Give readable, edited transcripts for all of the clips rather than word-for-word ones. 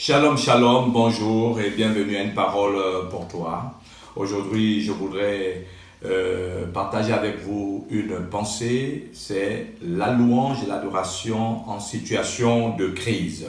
Shalom, shalom, bonjour et bienvenue à une parole pour toi. Aujourd'hui, je voudrais partager avec vous une pensée, c'est la louange et l'adoration en situation de crise.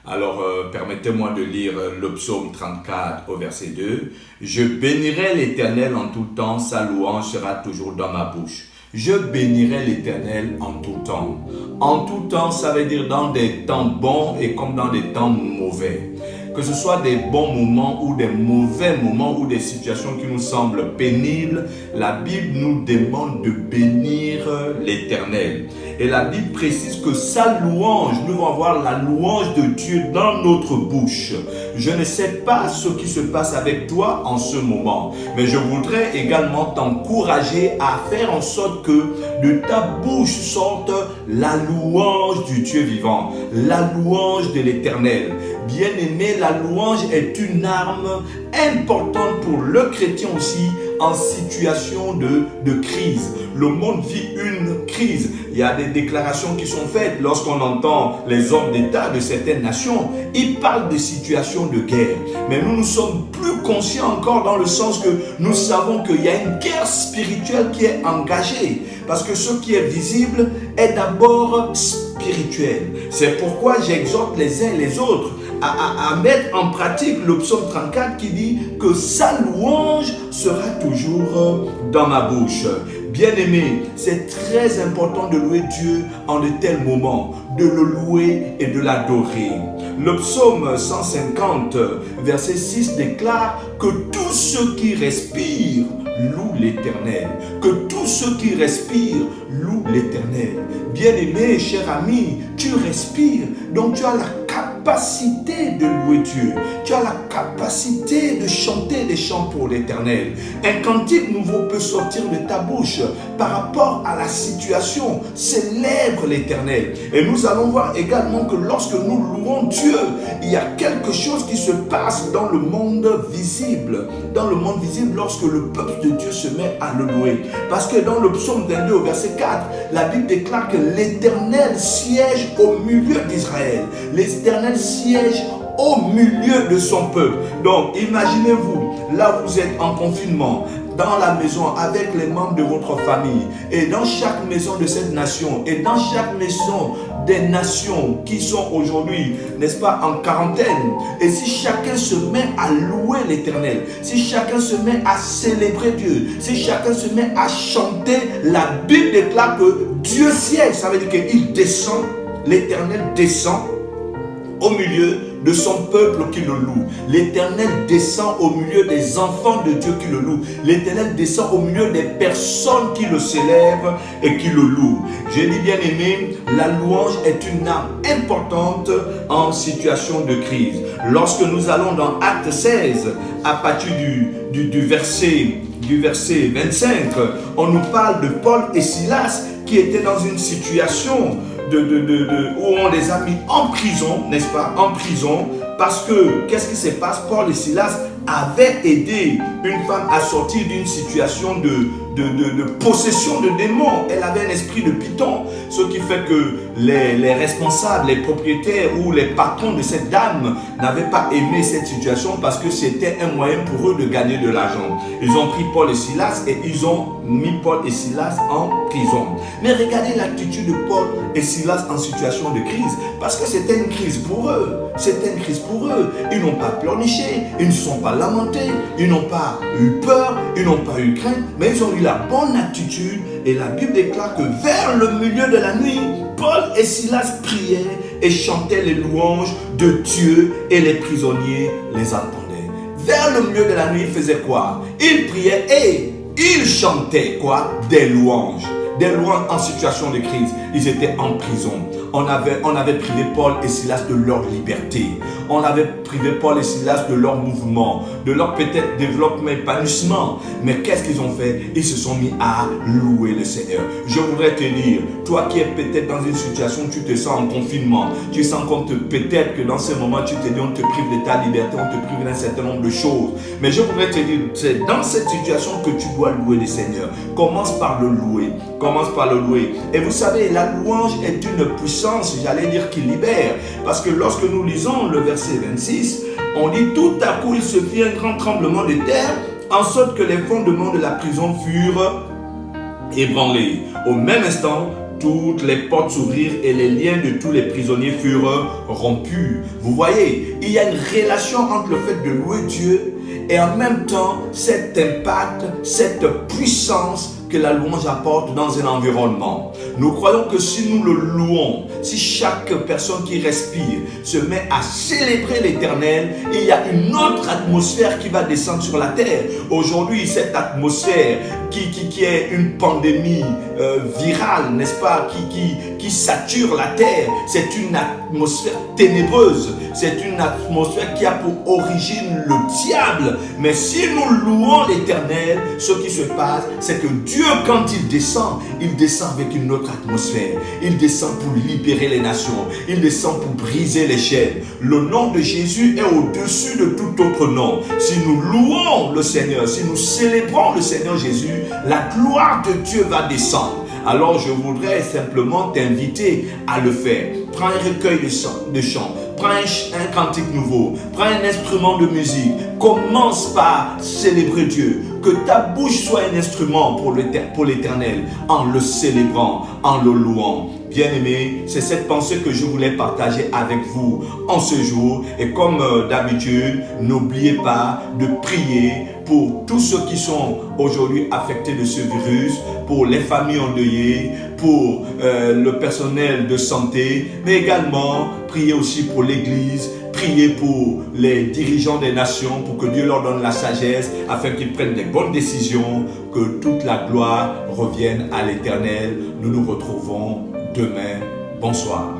Alors, permettez-moi de lire le psaume 34 au verset 2. « Je bénirai l'Éternel en tout temps, sa louange sera toujours dans ma bouche. » Je bénirai l'Éternel en tout temps. En tout temps, ça veut dire dans des temps bons et comme dans des temps mauvais. Que ce soit des bons moments ou des mauvais moments ou des situations qui nous semblent pénibles, la Bible nous demande de bénir l'Éternel. Et la Bible précise que sa louange, nous allons avoir la louange de Dieu dans notre bouche. Je ne sais pas ce qui se passe avec toi en ce moment, mais je voudrais également t'encourager à faire en sorte que de ta bouche sorte la louange du Dieu vivant, la louange de l'Éternel. Bien-aimé, la louange est une arme importante pour le chrétien aussi en situation de crise. Le monde vit une crise. Il y a des déclarations qui sont faites lorsqu'on entend les hommes d'État de certaines nations. Ils parlent de situations de guerre. Mais nous sommes plus conscients encore dans le sens que nous savons qu'il y a une guerre spirituelle qui est engagée. Parce que ce qui est visible est d'abord spirituel. C'est pourquoi j'exhorte les uns et les autres à mettre en pratique le psaume 34 qui dit que sa louange sera toujours dans ma bouche. Bien-aimé, c'est très important de louer Dieu en de tels moments, de le louer et de l'adorer. Le psaume 150, verset 6 déclare que tous ceux qui respirent louent l'Éternel. Que tous ceux qui respirent louent l'Éternel. Bien-aimé, cher ami, tu respires, donc tu as la capacité de louer Dieu. Tu as la capacité de chanter des chants pour l'Éternel. Un cantique nouveau peut sortir de ta bouche par rapport à la situation. Célèbre l'Éternel. Et nous allons voir également que lorsque nous louons Dieu, il y a quelque chose qui se passe dans le monde visible. Dans le monde visible lorsque le peuple de Dieu se met à le louer. Parce que dans le psaume 22 au verset 4, la Bible déclare que l'Éternel siège au milieu d'Israël. L'Éternel siège au milieu de son peuple. Donc, imaginez-vous, là vous êtes en confinement, dans la maison avec les membres de votre famille et dans chaque maison de cette nation et dans chaque maison des nations qui sont aujourd'hui, n'est-ce pas, en quarantaine. Et si chacun se met à louer l'Éternel, si chacun se met à célébrer Dieu, si chacun se met à chanter, la Bible déclare que Dieu siège. Ça veut dire qu'il descend, l'Éternel descend au milieu de son peuple qui le loue. L'Éternel descend au milieu des enfants de Dieu qui le louent. L'Éternel descend au milieu des personnes qui le célèbrent et qui le louent. J'ai dit, bien aimé, la louange est une arme importante en situation de crise. Lorsque nous allons dans Acte 16, à partir du verset 25, on nous parle de Paul et Silas qui étaient dans une situation où on les a mis en prison, n'est-ce pas, en prison, parce que, qu'est-ce qui se passe? Paul et Silas avaient aidé une femme à sortir d'une situation de possession de démons. Elle avait un esprit de python, ce qui fait que les responsables, les propriétaires ou les patrons de cette dame n'avaient pas aimé cette situation parce que c'était un moyen pour eux de gagner de l'argent. Ils ont pris Paul et Silas et ils ont mis Paul et Silas en prison. Mais regardez l'attitude de Paul et Silas en situation de crise, parce que c'était une crise pour eux. C'était une crise pour eux. Ils n'ont pas pleurniché, ils ne sont pas lamentés, ils n'ont pas eu peur, ils n'ont pas eu crainte, mais ils ont eu la bonne attitude. Et la Bible déclare que vers le milieu de la nuit, Paul et Silas priaient et chantaient les louanges de Dieu et les prisonniers les entendaient. Vers le milieu de la nuit, ils faisaient quoi? Ils priaient et ils chantaient quoi? Des louanges. Des louanges en situation de crise. Ils étaient en prison. On avait privé Paul et Silas de leur liberté. On avait privé Paul et Silas de leur mouvement, de leur peut-être développement, épanouissement. Mais qu'est-ce qu'ils ont fait? Ils se sont mis à louer le Seigneur. Je voudrais te dire, toi qui es peut-être dans une situation où tu te sens en confinement, tu sens qu'on peut-être que dans ce moment tu te dis on te prive de ta liberté, on te prive d'un certain nombre de choses. Mais je voudrais te dire, c'est dans cette situation que tu dois louer le Seigneur. Commence par le louer. Commence par le louer. Et vous savez, la louange est une puissance puissance, j'allais dire qui libère. Parce que lorsque nous lisons le verset 26, on dit tout à coup il se fit un grand tremblement de terre, en sorte que les fondements de la prison furent ébranlés. Au même instant, toutes les portes s'ouvrirent et les liens de tous les prisonniers furent rompus. Vous voyez, il y a une relation entre le fait de louer Dieu et en même temps cet impact, cette puissance que la louange apporte dans un environnement. Nous croyons que si nous le louons, si chaque personne qui respire se met à célébrer l'Éternel, il y a une autre atmosphère qui va descendre sur la terre. Aujourd'hui, cette atmosphère qui est une pandémie virale, n'est-ce pas, qui sature la terre, c'est une atmosphère ténébreuse, c'est une atmosphère qui a pour origine le diable. Mais si nous louons l'Éternel, ce qui se passe, c'est que Dieu, quand il descend avec une autre atmosphère. Il descend pour libérer les nations. Il descend pour briser les chaînes. Le nom de Jésus est au-dessus de tout autre nom. Si nous louons le Seigneur, si nous célébrons le Seigneur Jésus, la gloire de Dieu va descendre. Alors je voudrais simplement t'inviter à le faire. Prends un recueil de chants. Prends un cantique nouveau, prends un instrument de musique, commence par célébrer Dieu. Que ta bouche soit un instrument pour l'Éternel, en le célébrant, en le louant. Bien-aimés, c'est cette pensée que je voulais partager avec vous en ce jour. Et comme d'habitude, n'oubliez pas de prier pour tous ceux qui sont aujourd'hui affectés de ce virus, pour les familles endeuillées, pour le personnel de santé, mais également priez aussi pour l'Église, priez pour les dirigeants des nations, pour que Dieu leur donne la sagesse, afin qu'ils prennent des bonnes décisions, que toute la gloire revienne à l'Éternel. Nous nous retrouvons demain. Bonsoir.